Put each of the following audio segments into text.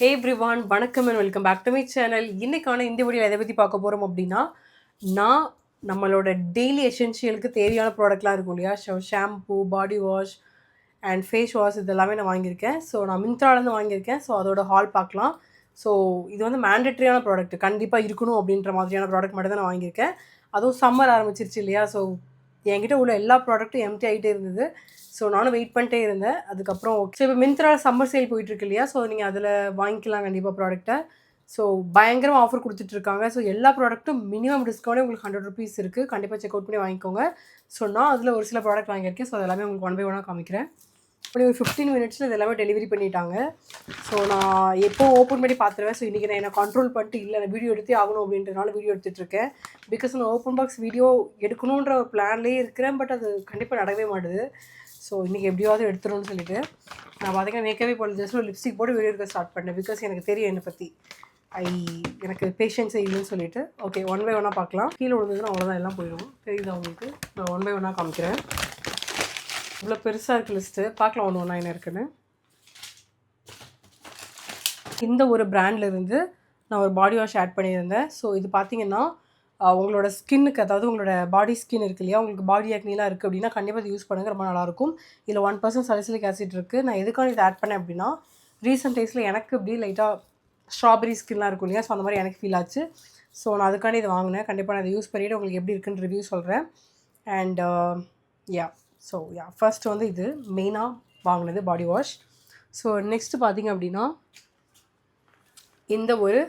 ஹே everyone, வணக்கம் and welcome back to my channel. இன்னைக்கான இந்த வீடியோ எதை பற்றி பார்க்க போகிறோம் அப்படின்னா, நான் நம்மளோட டெய்லி எசென்ஷியலுக்கு தேவையான ப்ராடக்ட்லாம் இருக்கும் இல்லையா, shampoo, body wash and face wash இதெல்லாமே நான் வாங்கியிருக்கேன். ஸோ நான் மிந்த்ராலேருந்து வாங்கியிருக்கேன். ஸோ அதோட ஹால் பார்க்கலாம். ஸோ இது வந்து மேண்டட்ரியான ப்ராடக்ட், கண்டிப்பாக இருக்கணும் அப்படின்ற மாதிரியான ப்ராடக்ட் மட்டும் தான் நான் வாங்கியிருக்கேன். அதுவும் சம்மர் ஆரம்பிச்சிருச்சு இல்லையா, ஸோ என்கிட்ட உள்ள எல்லா ப்ராடக்ட்டும் எம்டி ஆகிட்டே இருந்தது. ஸோ நானும் வெயிட் பண்ணிட்டே இருந்தேன். அதுக்கப்புறம் ஸோ இப்போ மிந்த்ரா சம்மர் சேல் போயிட்டுருக்கு இல்லையா, ஸோ நீங்கள் அதில் வாங்கிக்கலாம் கண்டிப்பாக ப்ராடக்ட்டை. ஸோ பயங்கரமாக ஆஃபர் கொடுத்துட்ருக்காங்க. ஸோ எல்லா ப்ராடக்ட்டும் மினிமம் டிஸ்கவுண்டே உங்களுக்கு ₹100 இருக்குது. கண்டிப்பாக செக் அவுட் பண்ணி வாங்கிக்கோங்க. ஸோ நான் அதில் ஒரு சில ப்ராடக்ட் வாங்கியிருக்கேன். ஸோ அது எல்லாமே உங்களுக்கு ஒன் பை ஒன்னாக காமிக்கிறேன். அப்படி ஒரு 15 மினிட்ஸில் இது எல்லாமே டெலிவரி பண்ணிட்டாங்க. ஸோ நான் எப்போ ஓப்பன் பண்ணி பார்த்துருவேன். ஸோ இன்றைக்கி நான் என்ன கண்ட்ரோல் பண்ணிட்டு இல்லை, நான் வீடியோ எடுத்தே ஆகணும் அப்படின்றனால வீடியோ எடுத்துகிட்ருக்கேன். பிகாஸ் நான் ஓப்பன் பாக்ஸ் வீடியோ எடுக்கணுன்ற ஒரு பிளான்லேயே இருக்கிறேன். பட் அது கண்டிப்பாக நடக்கவே மாட்டுது. ஸோ இன்றைக்கி எப்படியாவது எடுத்துருன்னு சொல்லிட்டு நான் பார்த்தீங்கன்னா மேக்கவே போல ஜஸ்ட் ஒரு லிப்ஸ்டிக் போட்டு வீடியோ எடுக்க ஸ்டார்ட் பண்ணேன். பிகாஸ் எனக்கு தெரியும் என்னை பற்றி எனக்கு பேஷன்ஸே இல்லைன்னு சொல்லிட்டு. ஓகே, ஒன் பை ஒன்னாக பார்க்கலாம். கீழே விழுந்ததுன்னா அவ்வளோதான், எல்லாம் போயிடும். தெரியுதா உங்களுக்கு? நான் ஒன் பை ஒன்னாக காமிக்கிறேன். இவ்வளோ பெருசாக இருக்குது லிஸ்ட்டு. பார்க்கலாம் ஒன்று ஒன்றா என்ன இருக்குன்னு. இந்த ஒரு பிராண்ட்லேருந்து நான் ஒரு பாடி வாஷ் ஆட் பண்ணியிருந்தேன். ஸோ இது பார்த்தீங்கன்னா உங்களோட ஸ்கின்னுக்கு, அதாவது உங்களோட பாடி ஸ்கின் இருக்குது இல்லையா, உங்களுக்கு பாடி ஆக்னிலாம் இருக்குது அப்படின்னா கண்டிப்பாக இது யூஸ் பண்ணுங்கள், ரொம்ப நல்லாயிருக்கும். இதில் 1% சலிசிலிக் ஆசிட் இருக்குது. நான் எதுக்காக இதை ஆட் பண்ணேன் அப்படின்னா, ரீசெண்ட் டேஸில் எனக்கு இப்படி லைட்டாக ஸ்ட்ராபெரி ஸ்கின்லாம் இருக்கும் இல்லையா, ஸோ அந்த மாதிரி எனக்கு ஃபீல் ஆச்சு. ஸோ நான் அதுக்காண்டி இதை வாங்கினேன். கண்டிப்பாக நான் இதை யூஸ் பண்ணிவிட்டு உங்களுக்கு எப்படி இருக்குன்னு ரிவ்யூ சொல்கிறேன். அண்ட் ஃபர்ஸ்ட் வந்து இது மெயினாக வாங்கினது பாடி வாஷ். ஸோ நெக்ஸ்ட்டு பார்த்திங்க அப்படின்னா, இந்த ஒரு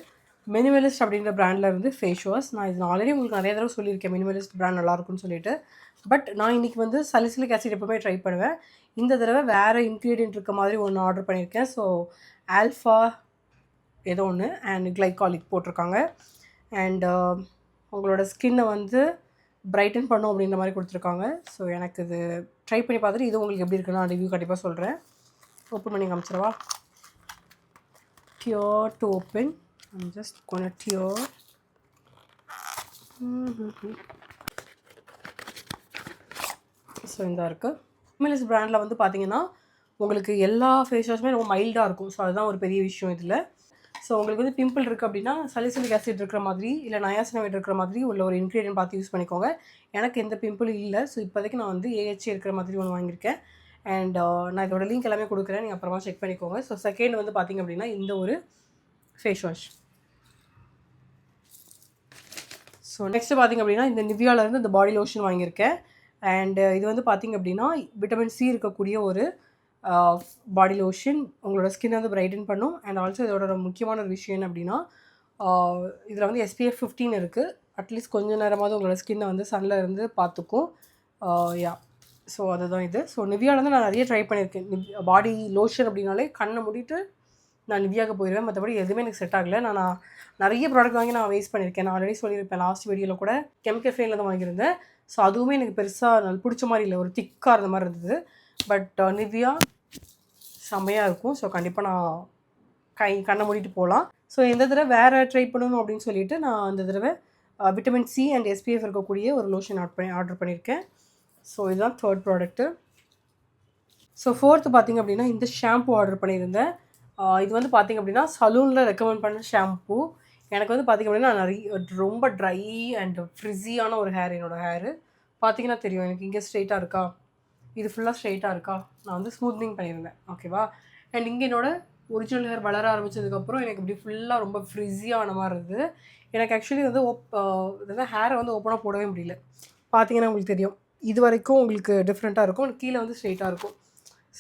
மினிமலிஸ்ட் அப்படின்ற பிராண்டில் இருந்து ஃபேஸ் வாஷ். நான் இது ஆல்ரெடி உங்களுக்கு நிறைய தடவை சொல்லியிருக்கேன், மினிமலிஸ்ட் பிராண்ட் நல்லாயிருக்குன்னு சொல்லிட்டு. பட் நான் இன்றைக்கி வந்து சலிசிலிக் ஆசிட் எப்போவுமே ட்ரை பண்ணுவேன். இந்த தடவை வேறு இன்க்ரீடியன்ட் இருக்க மாதிரி ஒன்று ஆர்டர் பண்ணியிருக்கேன். ஸோ ஆல்ஃபா ஏதோ ஒன்று அண்ட் கிளைகாலிக் போட்டிருக்காங்க. அண்ட் உங்களோட ஸ்கின்னை வந்து பிரைட்டன் பண்ணும் அப்படின்ற மாதிரி கொடுத்துருக்காங்க. ஸோ எனக்கு இது ட்ரை பண்ணி பார்த்துட்டு இது உங்களுக்கு எப்படி இருக்குன்னு நான் ரிவ்யூ கண்டிப்பாக சொல்கிறேன். ஓப்பன் பண்ணி காமிச்சிடவா? Tear to open. I'm just gonna tear. So இந்த இருக்குது மினிமலிஸ்ட் பிராண்டில் வந்து பார்த்தீங்கன்னா உங்களுக்கு எல்லா ஃபேஸ் வாஷுமே ரொம்ப மைல்டாக இருக்கும். ஸோ அதுதான் ஒரு பெரிய விஷயம் இதில். ஸோ உங்களுக்கு வந்து பிம்பிள் இருக்குது அப்படின்னா சலிசிலிக் ஆசிட் இருக்கிற மாதிரி இல்லை நயாசினமைட் இருக்கிற மாதிரி உள்ள ஒரு இன்க்ரீடியன்ட் பார்த்து யூஸ் பண்ணிக்கோங்க. எனக்கு எந்த பிம்பிளும் இல்லை. ஸோ இப்போதைக்கு நான் வந்து AHA இருக்கிற மாதிரி ஒன்று வாங்கியிருக்கேன். அண்ட் நான் இதோட லிங்க் எல்லாமே கொடுக்குறேன், நீங்கள் அப்புறமா செக் பண்ணிக்கோங்க. ஸோ செகண்ட் வந்து பார்த்திங்க அப்படின்னா இந்த ஒரு ஃபேஸ் வாஷ். ஸோ நெக்ஸ்ட்டு பார்த்திங்க அப்படின்னா இந்த நிவ்யாவிலேருந்து இந்த பாடி லோஷன் வாங்கியிருக்கேன். அண்ட் இது வந்து பார்த்திங்க அப்படின்னா விட்டமின் சி இருக்கக்கூடிய ஒரு பாடி லோஷன். உங்களோட ஸ்கின் வந்து பிரைட்டன் பண்ணும். அண்ட் ஆல்சோ இதோட முக்கியமான ஒரு விஷயம் என்ன அப்படின்னா, இதில் வந்து SPF 15 இருக்குது. அட்லீஸ்ட் கொஞ்சம் நேரமாவது உங்களோட ஸ்கின்னை வந்து சன்னில் இருந்து பார்த்துக்கும். ஸோ அதுதான் இது. ஸோ நிவ்யாவிலேருந்து நான் நிறைய ட்ரை பண்ணியிருக்கேன். பாடி லோஷன் அப்படின்னாலே கண்ணை மூடிட்டு நான் நிவ்யாவுக்கு போயிடுவேன். மற்றபடி எதுவுமே எனக்கு செட் ஆகலை. நான் நிறைய ப்ராடக்ட் வாங்கி நான் வேஸ்ட் பண்ணியிருக்கேன். நான் ஆல்ரெடி சொல்லியிருப்பேன் லாஸ்ட் வீடியோவில் கூட. கெமிக்கல் தான் வாங்கியிருந்தேன். ஸோ அதுவுமே எனக்கு பெருசாக நல்ல பிடிச்ச மாதிரி இல்லை, ஒரு திக்காக இருந்த மாதிரி இருந்தது. பட் நிவ்யா செம்மையாக இருக்கும். ஸோ கண்டிப்பாக நான் கண்ணை மூடிட்டு போகலாம். ஸோ இந்த தடவை வேறு ட்ரை பண்ணணும் அப்படின்னு சொல்லிட்டு நான் இந்த தடவை விட்டமின் சி அண்ட் SPF இருக்கக்கூடிய ஒரு லோஷன் ஆர்டர் பண்ணியிருக்கேன். ஸோ இதுதான் தேர்ட் ப்ராடக்ட்டு. ஸோ ஃபோர்த்து பார்த்திங்க அப்படின்னா இந்த ஷாம்பு ஆர்டர் பண்ணியிருந்தேன். இது வந்து பார்த்திங்க அப்படின்னா சலூனில் ரெக்கமெண்ட் பண்ண ஷாம்பு. எனக்கு வந்து பார்த்திங்க அப்படின்னா ரொம்ப ட்ரை அண்ட் ஃப்ரிஸியான ஒரு ஹேர். என்னோடய ஹேரு பார்த்திங்கன்னா தெரியும், எனக்கு இங்கே ஸ்ட்ரெயிட்டாக இருக்கா, இது ஃபுல்லாக ஸ்ட்ரெயிட்டாக இருக்கா. நான் வந்து ஸ்மூத்னிங் பண்ணியிருந்தேன், ஓகேவா. அண்ட் இங்கே என்னோடய ஒரிஜினல் ஹேர் வளர ஆரம்பித்ததுக்கப்புறம் எனக்கு இப்படி ஃபுல்லாக ரொம்ப ஃப்ரிஸியான மாதிரி இருந்தது. எனக்கு ஆக்சுவலி வந்து இதெல்லாம் ஹேரை வந்து ஓப்பனாக போடவே முடியல. பார்த்திங்கன்னா உங்களுக்கு தெரியும், இது வரைக்கும் உங்களுக்கு டிஃப்ரெண்ட்டாக இருக்கும், கீழே வந்து ஸ்ட்ரெயிட்டாக இருக்கும்.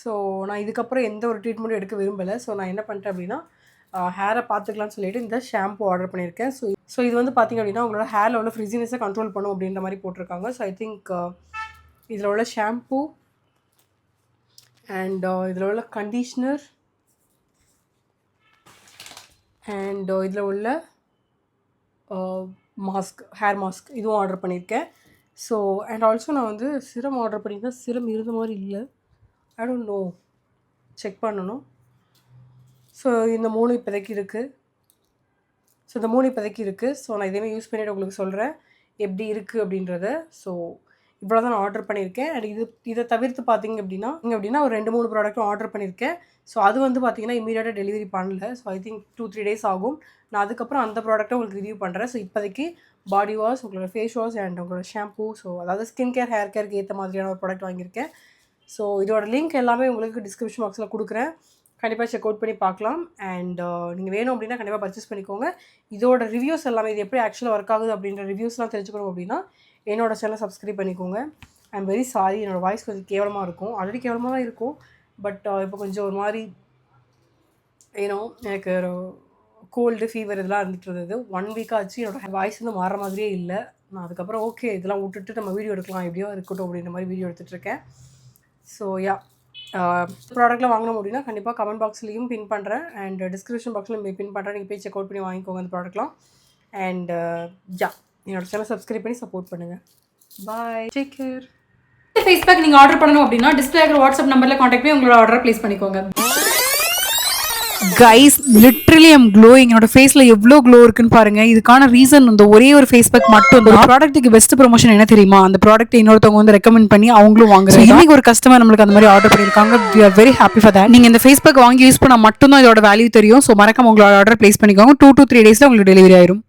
ஸோ நான் இதுக்கப்புறம் எந்த ஒரு ட்ரீட்மெண்ட்டும் எடுக்க விரும்பலை. ஸோ நான் என்ன பண்ணிட்டேன் அப்படின்னா ஹேரை பார்த்துக்கலான்னு சொல்லிட்டு இந்த ஷாம்பு ஆர்டர் பண்ணியிருக்கேன். ஸோ இது வந்து பார்த்திங்க அப்படின்னா உங்களோட ஹேரில் உள்ள ஃப்ரிஸினஸை கண்ட்ரோல் பண்ணும் அப்படின்ற மாதிரி போட்டிருக்காங்க. ஸோ ஐ திங்க் இதில் உள்ள ஷாம்பு அண்ட் இதில் உள்ள கண்டிஷ்னர் அண்ட் இதில் உள்ள மாஸ்க், ஹேர் மாஸ்க் இதுவும் ஆர்டர் பண்ணியிருக்கேன். ஸோ அண்ட் ஆல்சோ நான் வந்து சிரம் ஆர்டர் பண்ணியிருக்கேன். சிரம் இருந்த மாதிரி இல்லை, ஐ டோன்ட் நோ, செக் பண்ணணும். ஸோ இந்த 3 இப்போதைக்கு இருக்குது. ஸோ நான் இதேமாதிரி யூஸ் பண்ணிவிட்டு உங்களுக்கு சொல்கிறேன் எப்படி இருக்குது அப்படின்றத. ஸோ இவ்வளோ தான் நான் ஆர்டர் பண்ணியிருக்கேன். அண்ட் இதை தவிர்த்து பார்த்தீங்க அப்படின்னா ஒரு 2-3 ப்ராடக்ட்டும் ஆர்டர் பண்ணியிருக்கேன். ஸோ அது வந்து பார்த்தீங்கன்னா இமீடியட்டாக டெலிவரி பண்ணல. ஸோ ஐ திங்க் 2-3 டேஸ் ஆகும். நான் அதுக்கப்புறம் அந்த ப்ராடக்ட்டை உங்களுக்கு ரிவ்யூ பண்ணுறேன். ஸோ இப்போதைக்கு பாடி வாஷ், உங்களோட ஃபேஸ் வாஷ் அண்ட் உங்களோட ஷாம்பூ, ஸோ அதாவது ஸ்கின் கேர், ஹேர் கேருக்கு ஏற்ற மாதிரியான ஒரு ப்ராடக்ட் வாங்கியிருக்கேன். ஸோ இதோட லிங்க் எல்லாமே உங்களுக்கு டிஸ்கிரிப்ஷன் பாக்ஸில் கொடுக்குறேன். கண்டிப்பாக செக் அவுட் பண்ணி பார்க்கலாம். அண்ட் நீங்கள் வேணும் அப்படின்னா கண்டிப்பாக பர்ச்சேஸ் பண்ணிக்கோங்க. இதோட ரிவ்யூஸ் எல்லாமே இது எப்படி ஆக்சுவலாக ஒர்க் ஆகுது அப்படின்ற ரிவ்யூஸ்லாம் தெரிஞ்சுக்கணும் அப்படின்னா என்னோட சேனலை சப்ஸ்கிரைப் பண்ணிக்கோங்க. ஐ எம் வெரி சாரி, என்னோடய வாய்ஸ் கொஞ்சம் கேவலமாக இருக்கும். ஆல்ரெடி கேவலமாக தான் இருக்கும். பட் இப்போ கொஞ்சம் ஒரு மாதிரி எனக்கு ஒரு கோல்டு, ஃபீவர் இதெல்லாம் இருந்துகிட்டு இருந்தது. 1 வீக் ஆச்சு. என்னோடய வாய்ஸ் வந்து மாறுற மாதிரியே இல்லை. நான் அதுக்கப்புறம் ஓகே இதெல்லாம் விட்டுட்டு நம்ம வீடியோ எடுக்கலாம், எப்படியோ இருக்கட்டும் அப்படின்ற மாதிரி வீடியோ எடுத்துகிட்ருக்கேன். ஸோ யா, ப்ராடக்ட்லாம் வாங்கணும் அப்படின்னா கண்டிப்பாக கமெண்ட் பாக்ஸ்லேயும் பின் பண்ணுறேன் அண்ட் டிஸ்கிரிப்ஷன் பாக்ஸ்லையும் பின் பண்ணுறேன். நீங்கள் போய் செக் அவுட் பண்ணி வாங்கிக்கோங்க அந்த ப்ராடக்ட்லாம். அண்ட் யா, என்னோட சேனல் சப்ஸ்கிரைப் பண்ணி சப்போர்ட் பண்ணுங்கள். பாய், டேக் கேர். ஃபேஸ் பேக் நீங்கள் ஆர்டர் பண்ணணும் அப்படின்னா டிஸ்பிளே ஆகிற வாட்ஸ்அப் நம்பரில் காண்டாக்ட் பண்ணி உங்களோட ஆர்டரை ப்ளேஸ் பண்ணிக்கோங்க. Guys literally I'm glowing. என்னோட ஃபேஸில் எவ்வளோ க்ளோ இருக்குன்னு பாருங்கள். இதுக்கான ரீசன் இந்த ஒரே ஒரு ஃபேஸ் பேக் மட்டும். ஒரு ப்ராடக்ட்டுக்கு பெஸ்ட் ப்ரொமோஷன் என்ன தெரியுமா? அந்த ப்ராடக்ட் இன்னொருத்தவங்க வந்து ரெக்கமெண்ட் பண்ணி அவங்களும் வாங்குறாங்க. இன்னைக்கு ஒரு கஸ்டமர் நம்மளுக்கு அந்த மாதிரி ஆர்டர் பண்ணியிருக்காங்க. We are very happy for that. நீங்கள் இந்த ஃபேஸ் பேக் வாங்கி யூஸ் பண்ணால் மட்டும்தான் இதோட வேல்யூ தெரியும். ஸோ மறக்காம உங்களோட ஆர்டர் ப்ளேஸ் பண்ணிக்கோங்க. 2 to 3 days உங்களுக்கு டெலிவரி ஆயிரும்.